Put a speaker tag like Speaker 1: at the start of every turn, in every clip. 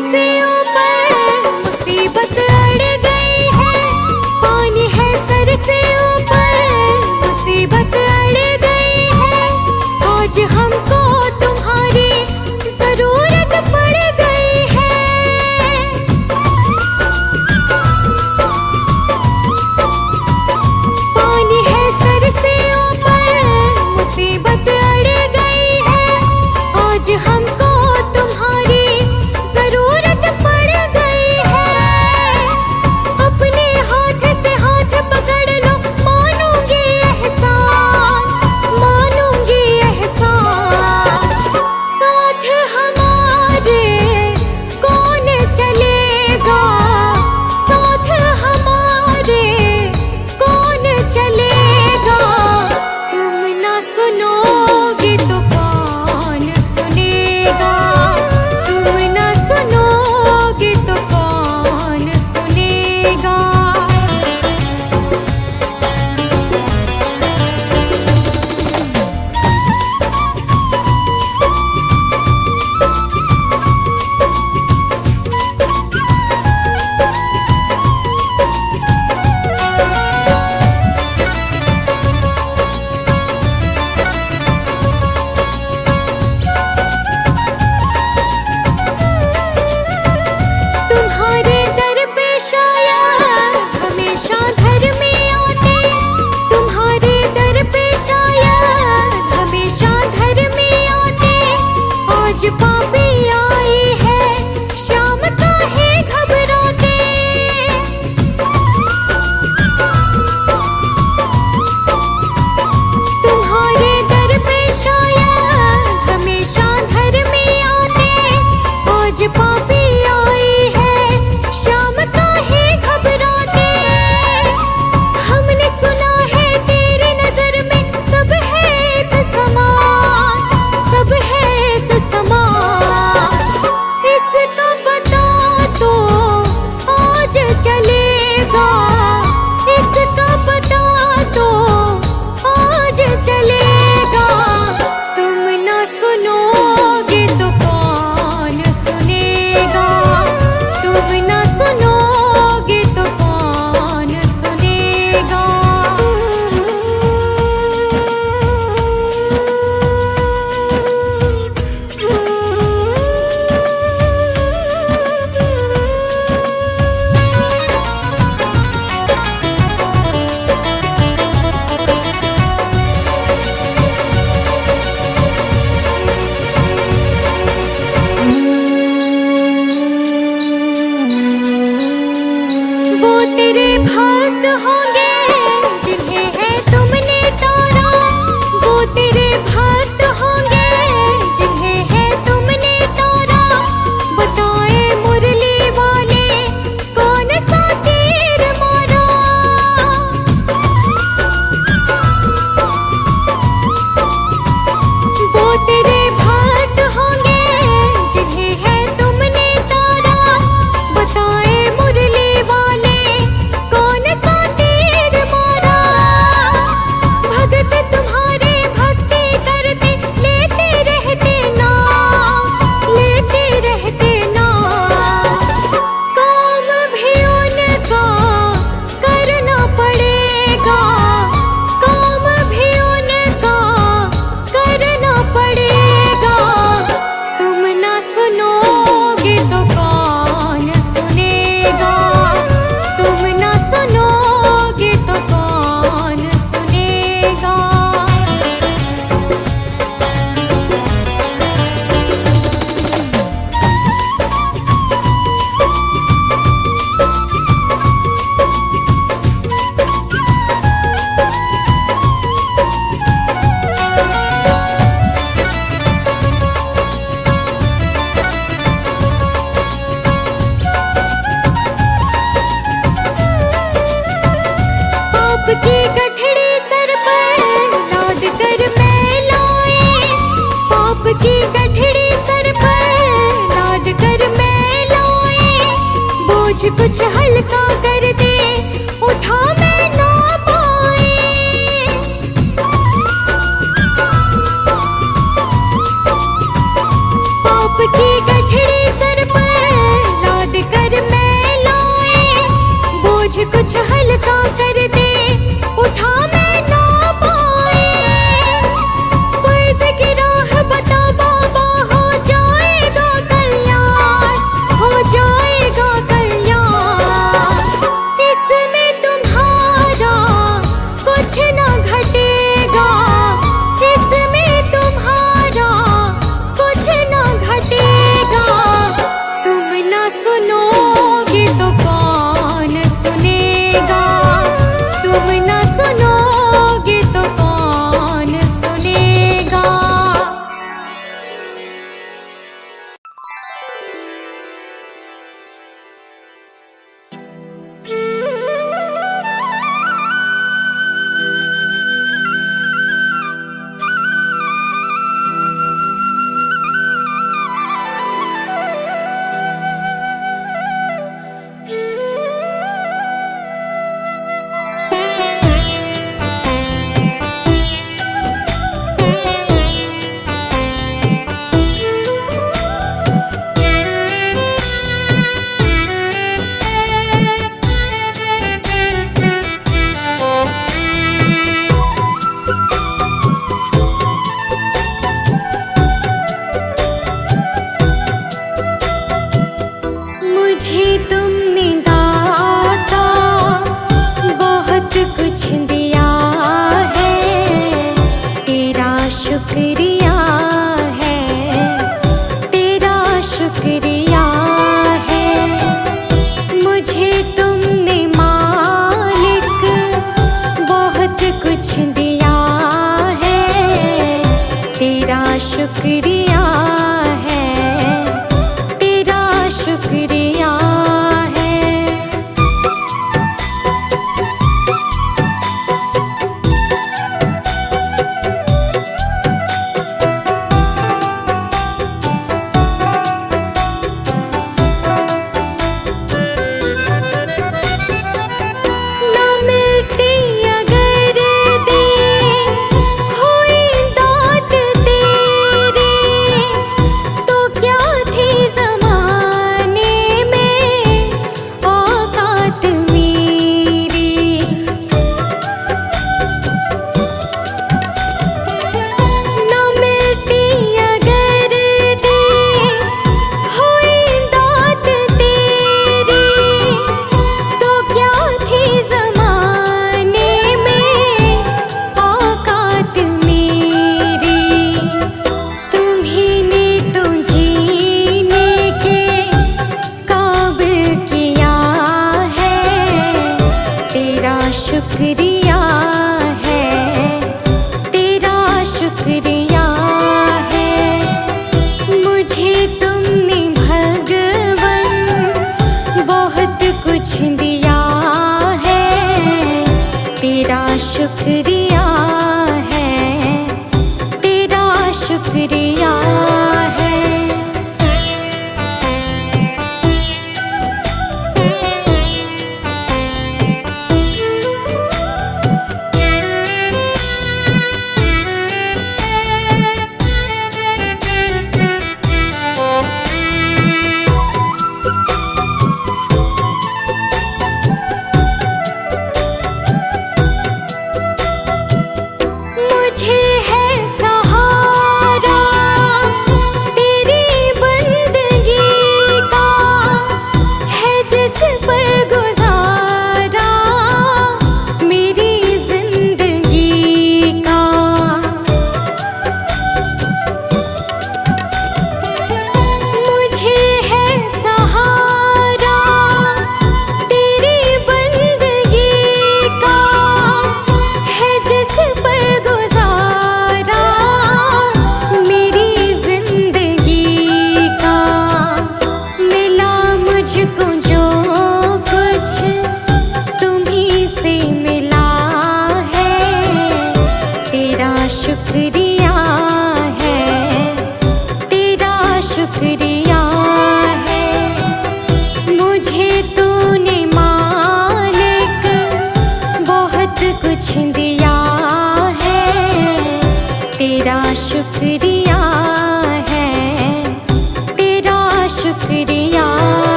Speaker 1: से ऊपर मुसीबत अड़ गई है। पानी है सर से ऊपर मुसीबत अड़ गई है। आज हमको तुम्हारी जरूरत पड़ गई है। पानी है सर से ऊपर मुसीबत अड़ गई है। आज हमको तुम्हारी जरूरत पड़ गई है। अपने हाथ से हाथ पकड़ लो, मानूंगी एहसान, मानूंगी एहसान। साथ हमारे कौन चलेगा, साथ हमारे कौन चलेगा। तुम ना सुनोगे तो कौन सुनेगा, तुम ना सुनोगे तो कौन सुनेगा। तुम्हारे दर पे शायद हमेशा घर में आते, तुम्हारे दर पे शायद हमेशा घर में आते। आज पापी आई है, शाम काहे घबराते। तुम्हारे दर पे शायद हमेशा घर में आते। आज पापी आई है, शाम काहे घबराते। हमने सुना है तेरी नजर में सब है एक समान, सब है एक समान। इसका पता तो आज चलेगा, इसका पता तो आज चलेगा। तुम ना सुनोगे तो कौन सुनेगा, तुम ना सुनोगे तो कौन सुनेगा। वो तेरे भक्त होंगे जिन्हें है तुमने तारा, वो तेरे भक्त होंगे जिन्हें है तुमने तारा। बताए मुरली वाले कौन सा तीर मारा। वो तेरे भक्त होंगे जिन्हें है तुमने तारा। बताए मुरली वाले कौन सा तीर मारा। भगत तुम्हारे भक्ति करते लेते रहते नाम, लेते रहते नाम। काम भी उनका करना पड़ेगा, काम भी उनका करना पड़ेगा। तुम ना सुनोगे तो कौन सुनेगा, तुम ना सुनोगे तो कौन सुनेगा। पाप की गठड़ी सर पर लाद कर मैं लाई, पाप की गठड़ी सर पर लाद कर मैं लाई। बोझ कुछ हल्का कर दे, उठा मैं ना पाई। पाप की गठड़ी सर पर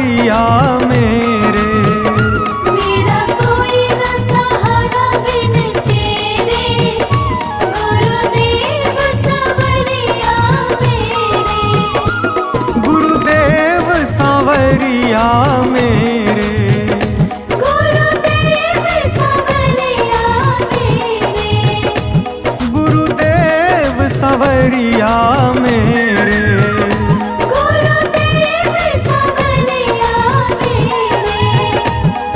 Speaker 2: सांवरिया मेरे।
Speaker 1: मेरा कोई न सहारा बिन तेरे, गुरुदेव सांवरिया मेरे।
Speaker 2: गुरुदेव सांवरिया मेरे।
Speaker 1: गुरुदेव सांवरिया मेरे।
Speaker 2: गुरुदेव सांवरिया मेरे।
Speaker 1: गुरुदेव सांवरिया मेरे।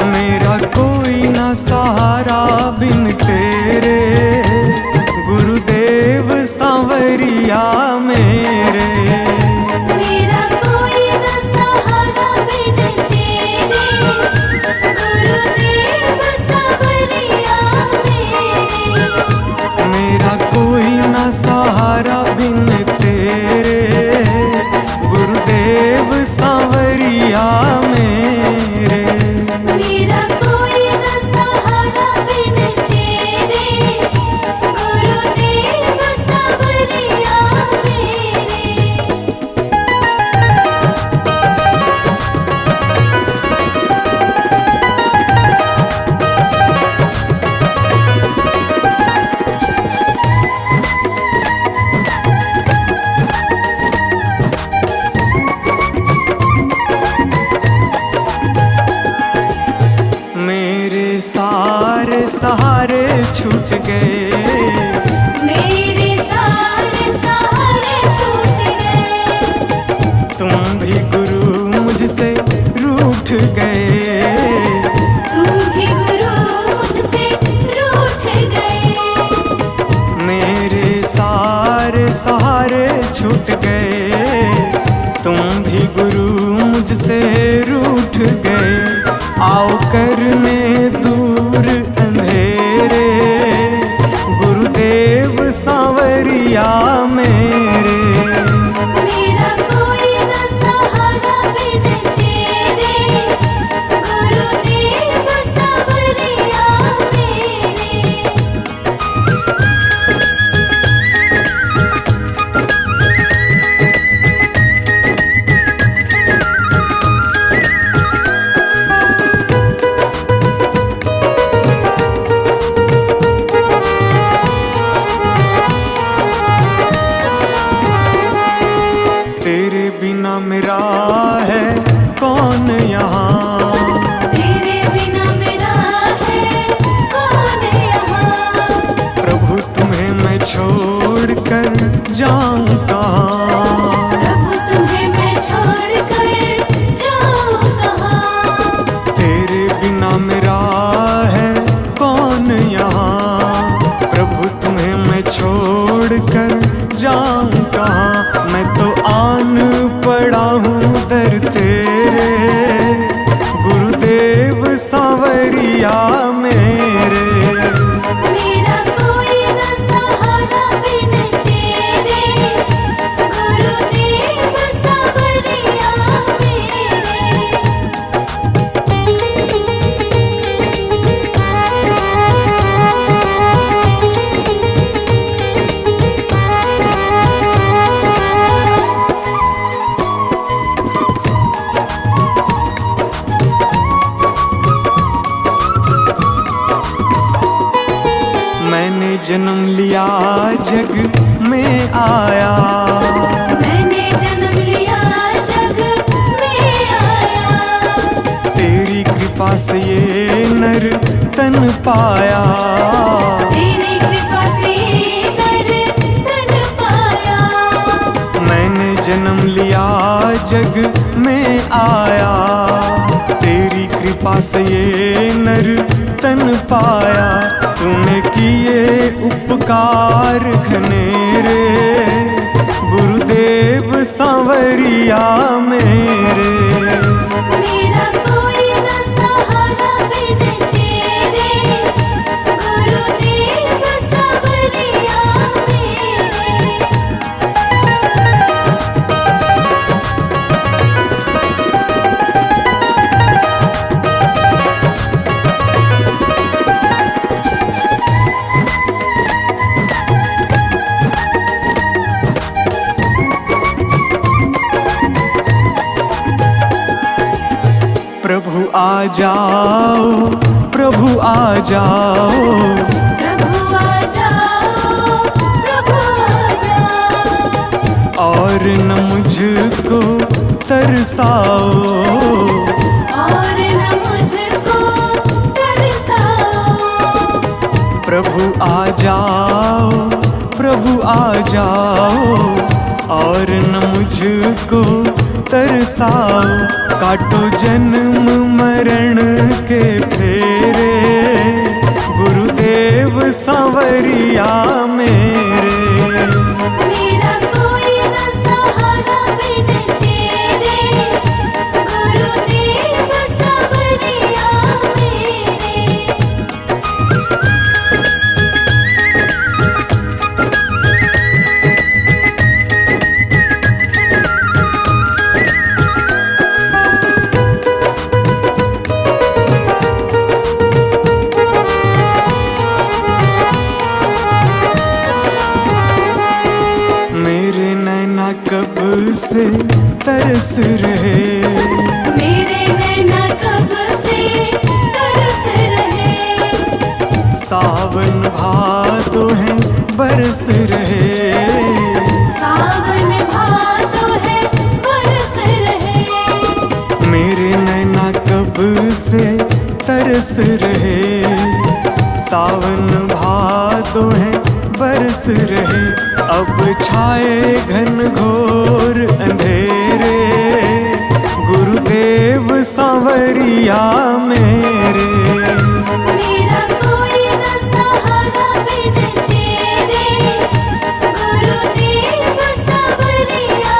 Speaker 2: मेरा कोई ना सहारा बिन तेरे, गुरुदेव सांवरिया मेरे।
Speaker 1: मेरा कोई न सहारा बिन तेरे, गुरुदेव सांवरिया मेरे।
Speaker 2: मेरा कोई ना सहारा बिन तेरे, गुरुदेव सांवरिया मेरे।
Speaker 1: मेरा कोई न सहारा बिन तेरे, गुरुदेव सांवरिया मेरे।
Speaker 2: मेरे सारे सहारे छूट गए,
Speaker 1: मेरे सारे सहारे छूट गए।
Speaker 2: तुम भी गुरु मुझसे रूठ गए।
Speaker 1: तुम भी गुरु मुझसे रूठ गए।
Speaker 2: मेरे सारे सहारे छूट गए, तुम भी गुरु मुझसे रूठ गए। आओ करने दूर अंधेरे, गुरुदेव सांवरिया मेरे।
Speaker 1: मेरा कोई न सहारा बिन तेरे, गुरुदेव सांवरिया मेरे।
Speaker 2: तेरे बिना मेरा है कौन यहाँ,
Speaker 1: तेरे बिना मेरा है कौन यहाँ।
Speaker 2: प्रभु तुम्हें मैं छोड़ कर जाऊं कहाँ।
Speaker 1: प्रभु तुम्हें मैं छोड़ कर जाऊं कहाँ।
Speaker 2: तेरे बिना मेरा है कौन यहाँ, प्रभु तुम्हें मैं छोड़ कर जाऊं कहाँ। मैं तो आन पड़ा हूँ दर तेरे, गुरुदेव सांवरिया मेरे।
Speaker 1: मेरा कोई न सहारा बिन तेरे, गुरुदेव सांवरिया मेरे।
Speaker 2: मैंने जन्म लिया जग में आया,
Speaker 1: मैंने जन्म लिया जग में आया।
Speaker 2: तेरी कृपा से ये नर तन पाया।
Speaker 1: तेरी कृपा से नर तन पाया।
Speaker 2: मैंने जन्म लिया जग में आया, तेरी कृपा से ये नर तन पाया। तूने किए उपकार घनेरे, गुरुदेव सांवरिया मेरे।
Speaker 1: मेरा कोई न सहारा बिन तेरे, गुरुदेव सांवरिया मेरे।
Speaker 2: प्रभु आ जाओ, प्रभु आ जाओ,
Speaker 1: प्रभु आ जाओ, प्रभु आ जाओ।
Speaker 2: और न मुझको तरसाओ,
Speaker 1: और न मुझको तरसाओ।
Speaker 2: प्रभु आ जाओ, प्रभु आ जाओ, और न मुझको तरसाओ। काटो जन्म मरण के फेरे, गुरुदेव सांवरिया मेरे।
Speaker 1: मेरा कोई न सहारा बिन तेरे, गुरुदेव सांवरिया मेरे।
Speaker 2: मेरे नैना कब से तरस रहे,
Speaker 1: मेरे नैना कब से तरस रहे।
Speaker 2: सावन भादो है बरस रहे,
Speaker 1: सावन भादो है बरस रहे।
Speaker 2: मेरे नैना कब से तरस रहे। सावन भादो है बरस रहे। अब छाए घन घोर अंधेरे, गुरुदेव सांवरिया मेरे।
Speaker 1: मेरा कोई न सहारा बिन तेरे, गुरुदेव सांवरिया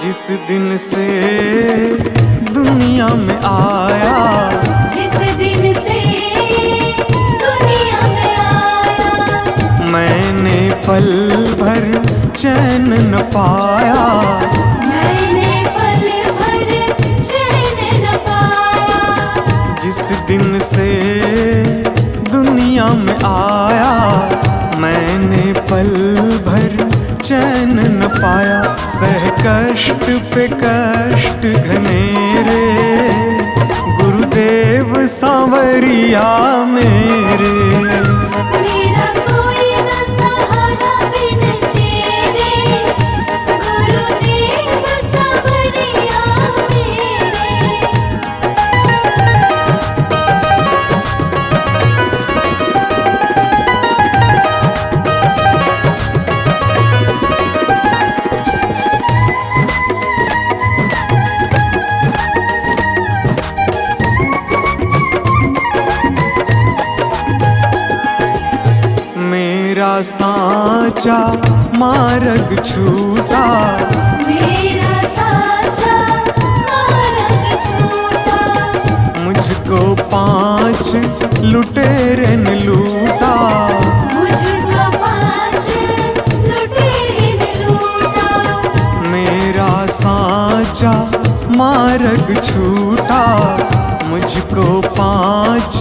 Speaker 2: जिस दिन से दुनिया में आया,
Speaker 1: जिस दिन से दुनिया में आया।
Speaker 2: मैंने पल भर चैन न पाया।
Speaker 1: मैंने पल भर चैन न पाया।
Speaker 2: जिस दिन से दुनिया में आया, मैंने पल भर चैन न पाया। सह कष्ट पे कष्ट घनेरे, गुरुदेव सांवरिया मेरे।
Speaker 1: मेरा कोई न सहारा बिन तेरे, गुरुदेव सांवरिया मेरे।
Speaker 2: मेरा सांचा मार्ग छूटा,
Speaker 1: मेरा साचा मार्ग छूटा।
Speaker 2: मुझको 5 लुटेरे ने लूटा।
Speaker 1: मुझको 5 लुटेरे ने लूटा।
Speaker 2: मेरा सांचा मार्ग छूटा, मुझको 5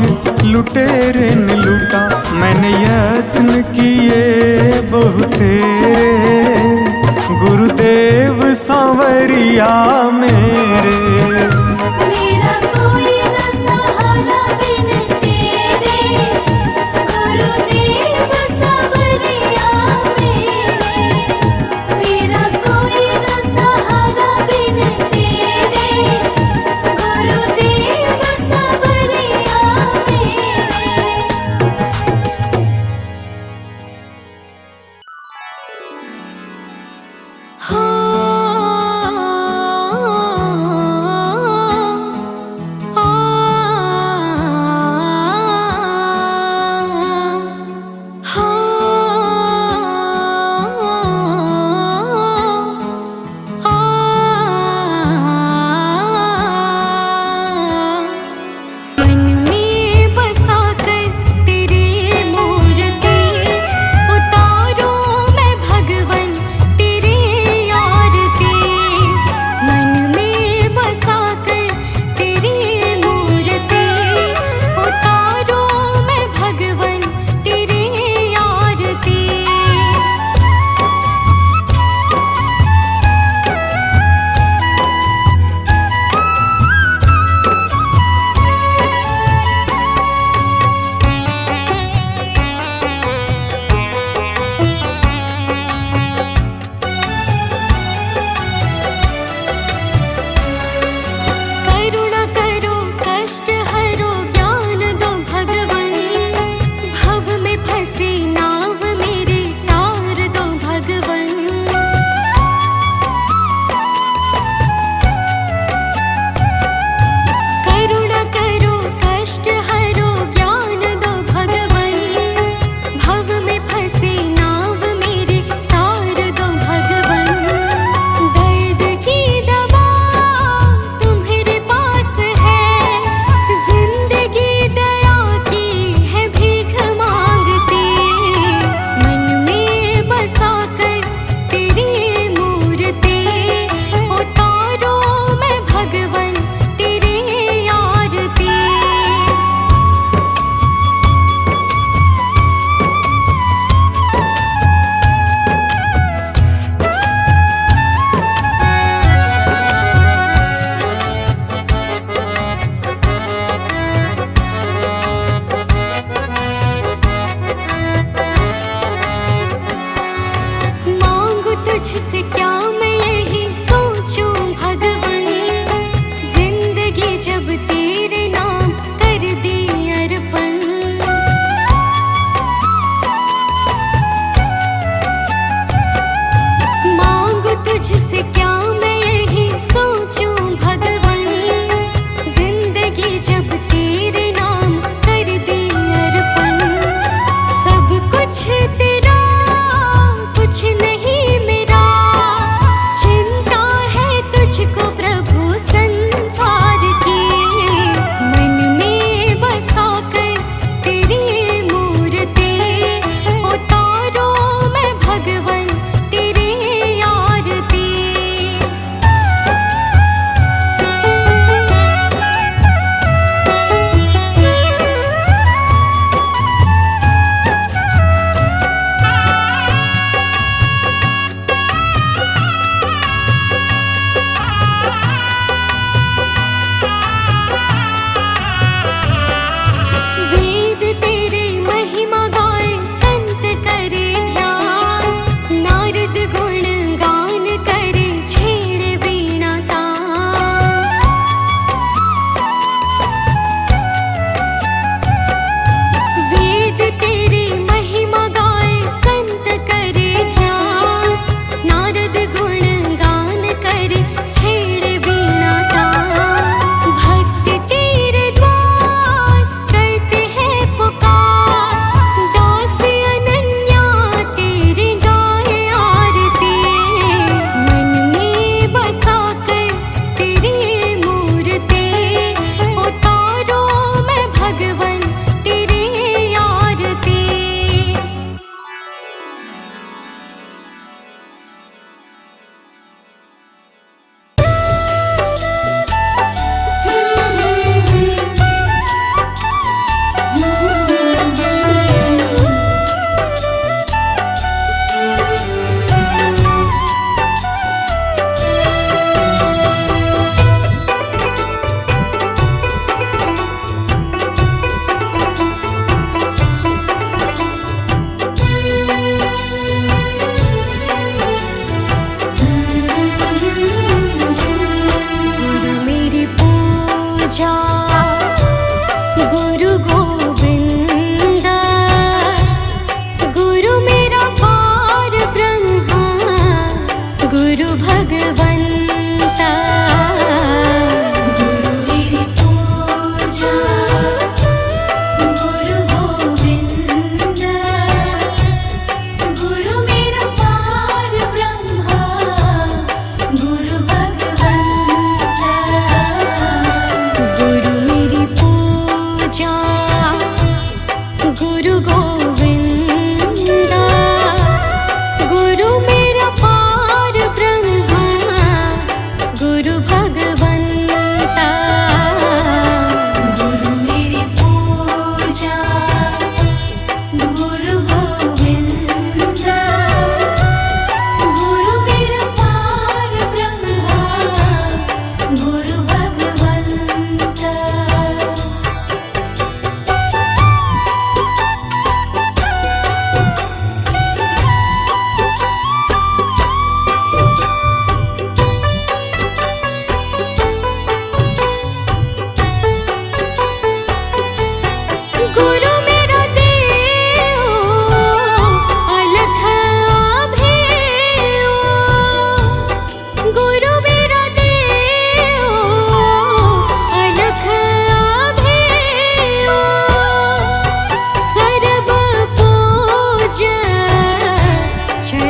Speaker 2: लुटेरे ने लूटा। मैंने यत्न किए बहुतेरे, गुरुदेव सांवरिया मेरे।
Speaker 1: मेरा कोई न सहारा बिन तेरे, गुरुदेव सांवरिया मेरे। मेरा कोई न सहारा बिन तेरे, गुरुदेव सांवरिया मेरे। हाँ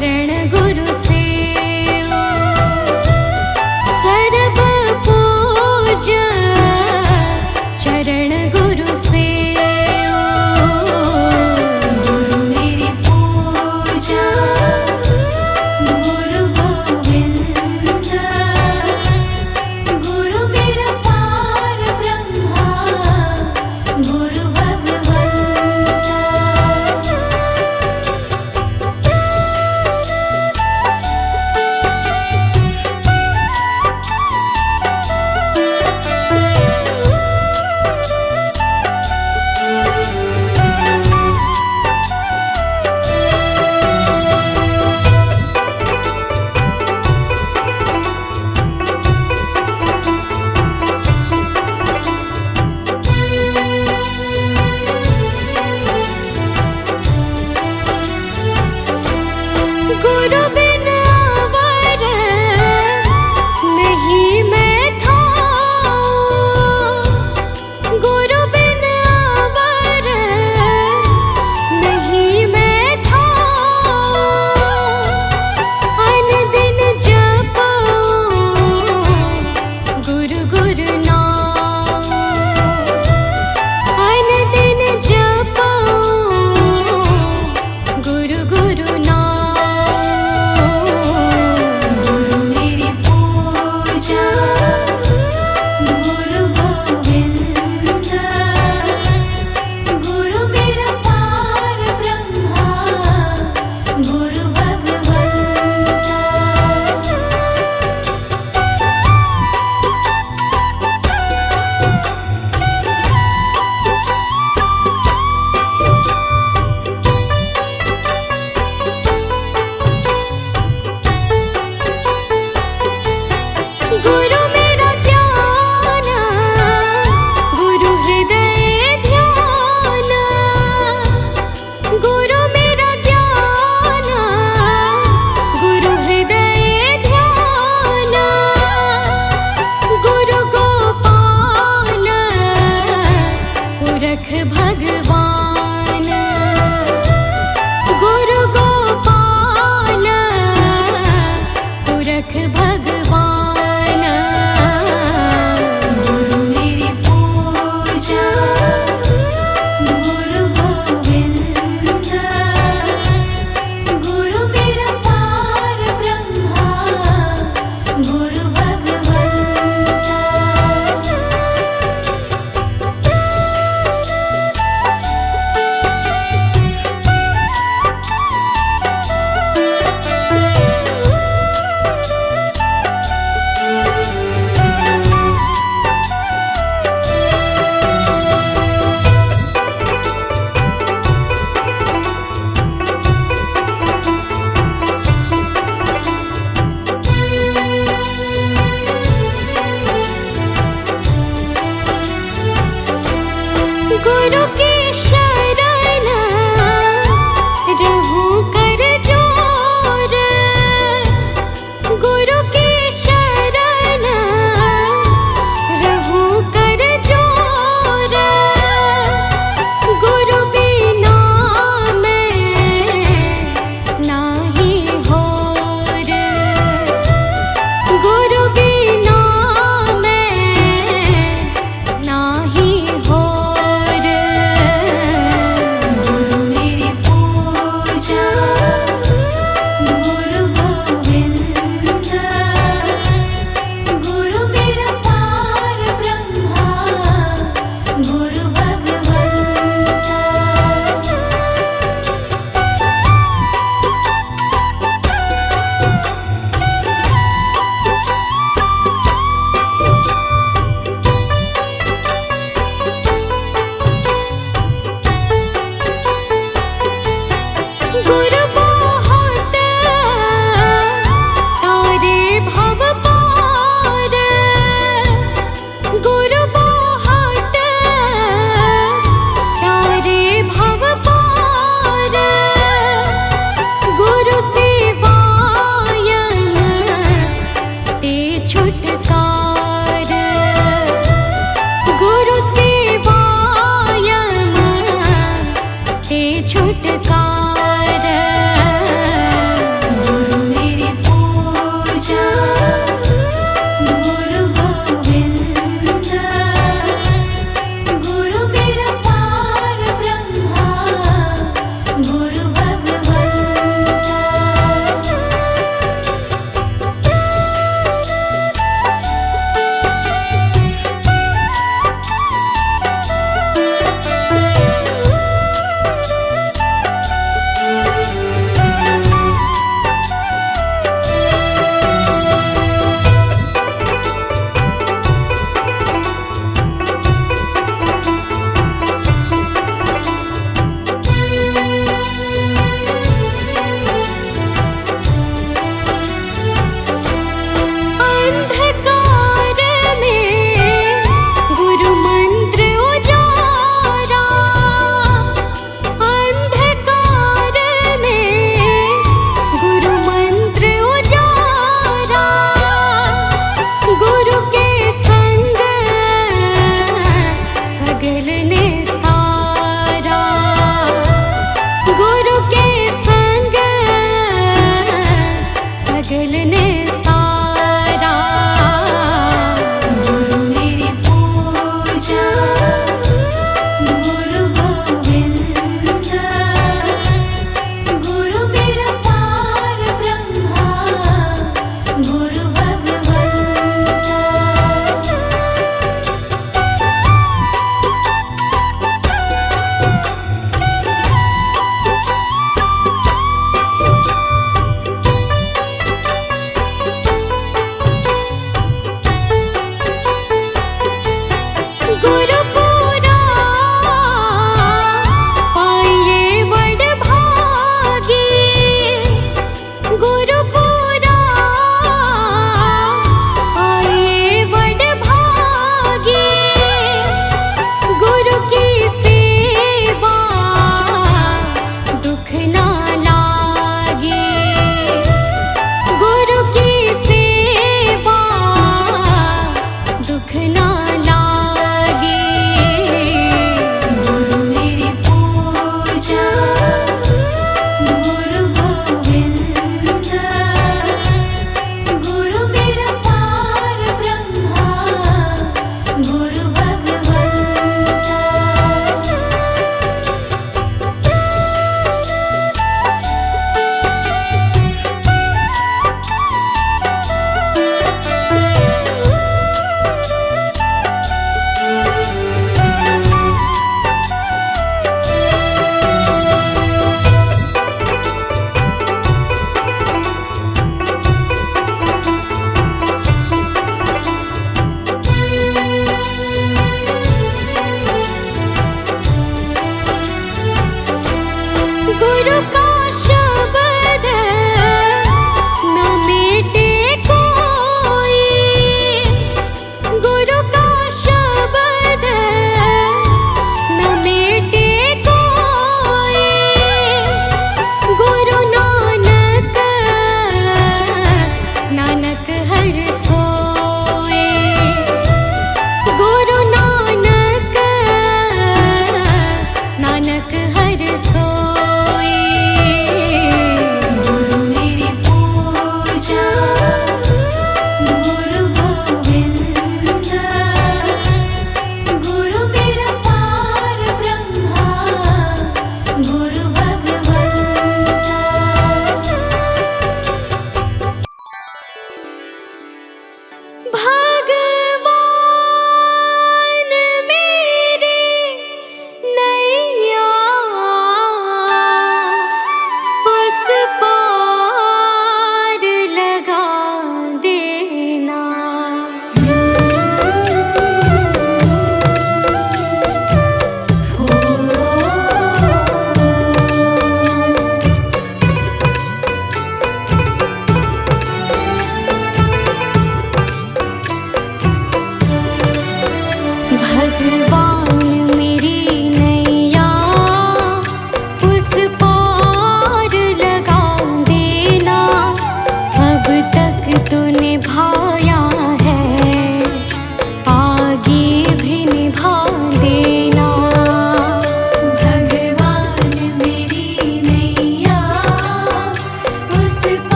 Speaker 1: चरण गुरु सेवा सर्व पूजा चरण गुरु सेवा गुरु मेरी पूजा गुरु गोविंद गुरु मेरा पार ब्रह्मा गुरु भगवंता गुरु बिन अवर नहीं मैं थाऊं गुरु बिन अवर नहीं मैं थाऊं अन दिन जपऊं गुरु गुरु नाम अन दिन जपऊं गुरु गुरु नाम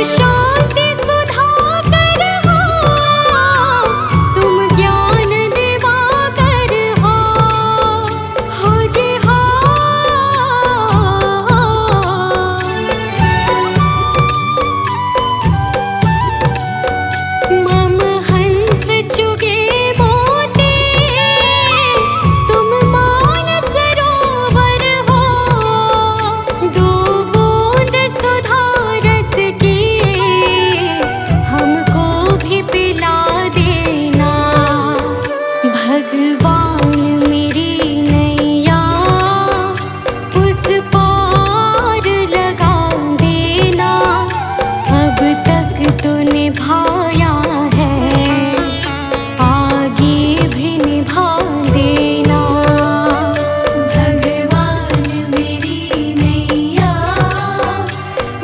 Speaker 1: शांति सुधाकर हो, तुम ज्ञान दिवाकर हो जी हो। मम हंस चुगे मोती, तुम मानस सरोवर हो। दो बूंद सुधा रस की हमको भी पिला देना। भगवान मेरी नैया उस पार लगा देना। अब तक तो निभाया है, आगे भी निभा देना। भगवान मेरी नैया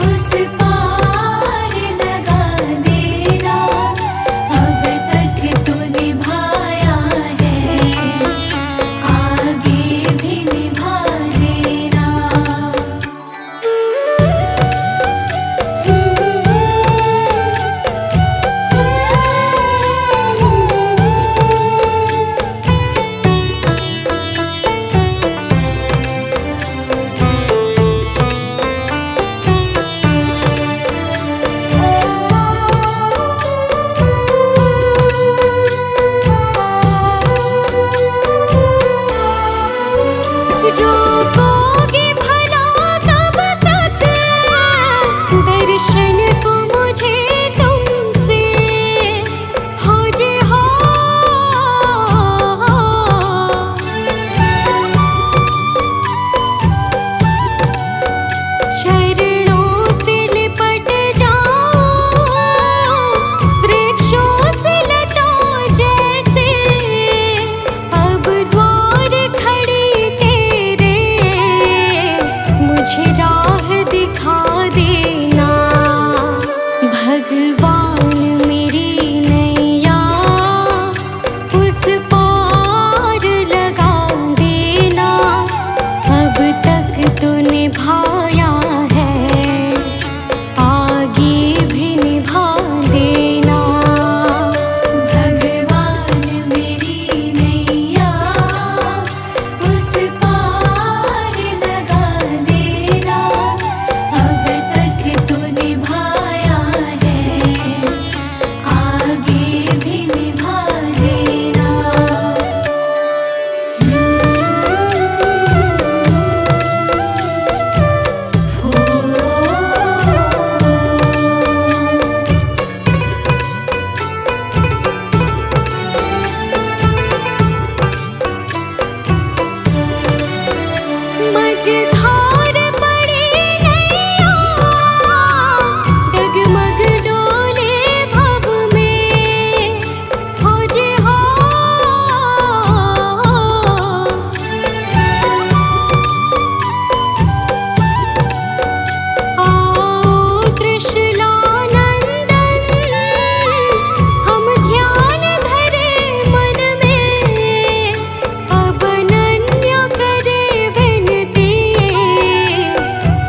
Speaker 1: उस पार लगा देना। अब तक तो निभाया है, आगे भी निभा देना। रोकोगे भला कब तक दर्शन को मुझे तुमसे, हो जी हो। चरणों से लिपट जाओ, वृक्षों से लता जैसे। अब द्वार खड़ी तेरे, मुझे राह दिखा देना। भगवान मेरी नैया उस पार लगा देना। अब तक तो निभाया है, आगे भी निभा देना। भगवान मेरी नैया उस पार लगा देना। अब तक तो निभाया है, आगे भी निभा देना। मझधार पड़ी नैया, डगमग डोले भव में, हो जी हो। आओ त्रिशूलानंदन, हम ध्यान धरे मन में। अब अनन्य करे विनती,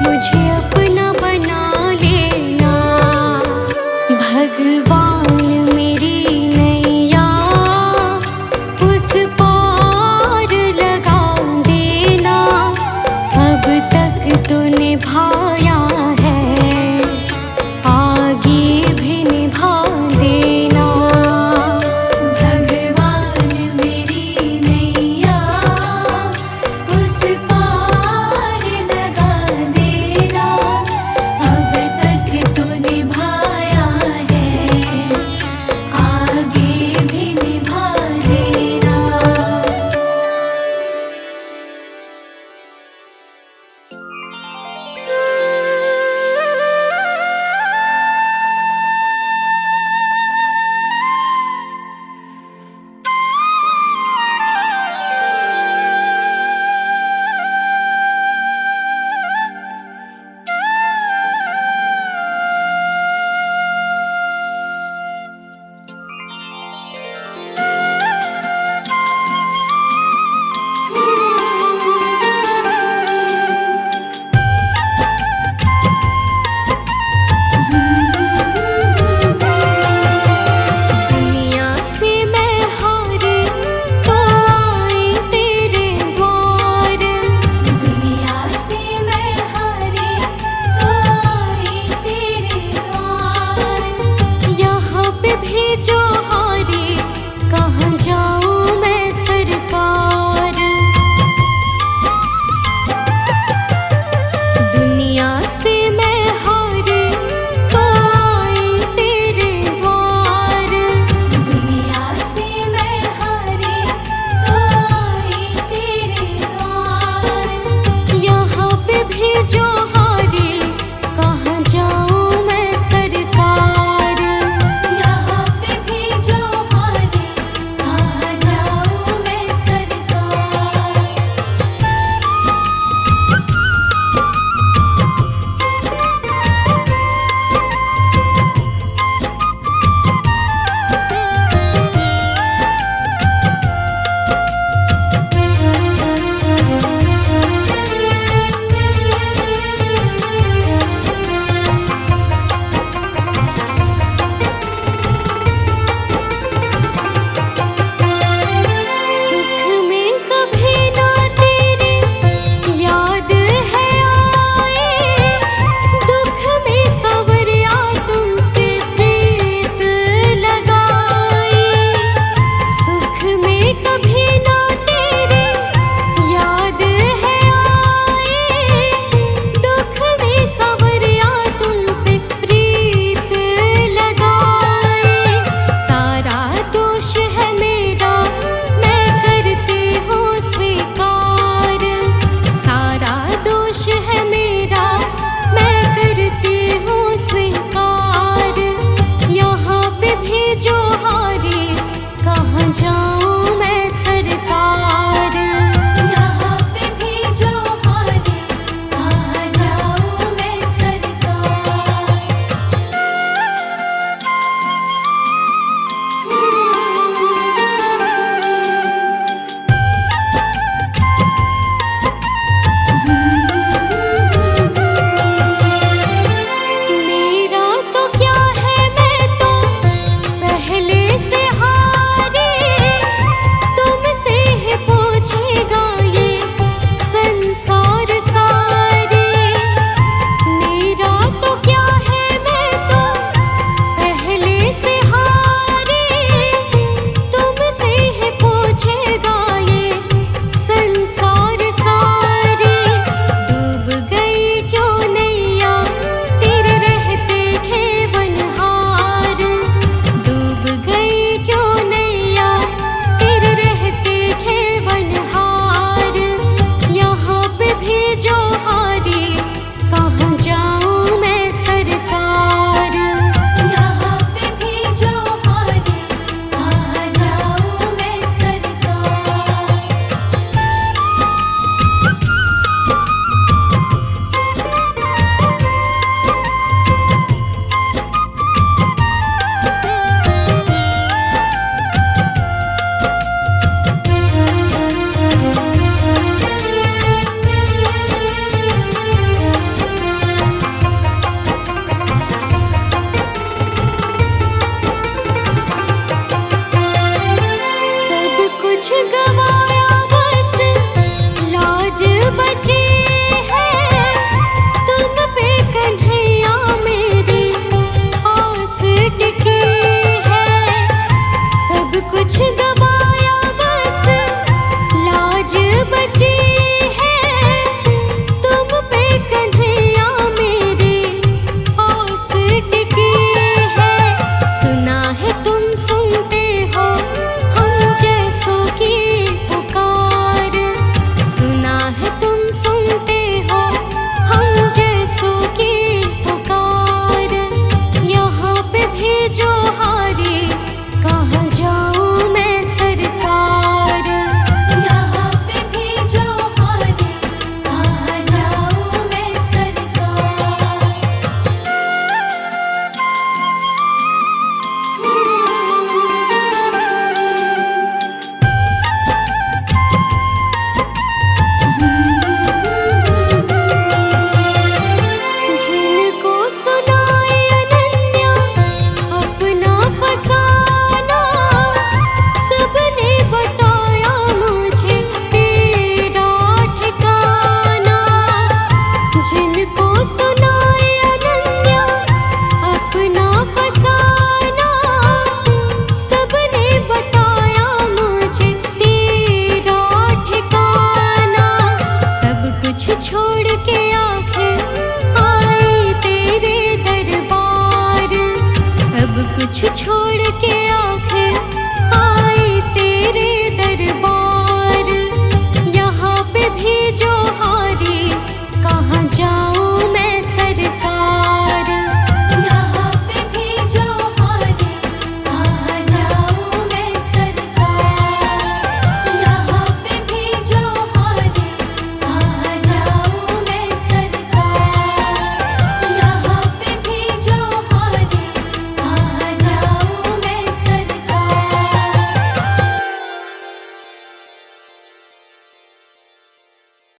Speaker 1: मुझे अपना बना लेना। भगवान मेरी नैया उस पार लगा देना। अब तक तो निभाया है, आगे भी निभा देना। भगवान मेरी नैया उस पार लगा देना। अब तक तो निभाया है, आगे भी निभा देना। कुछ छोड़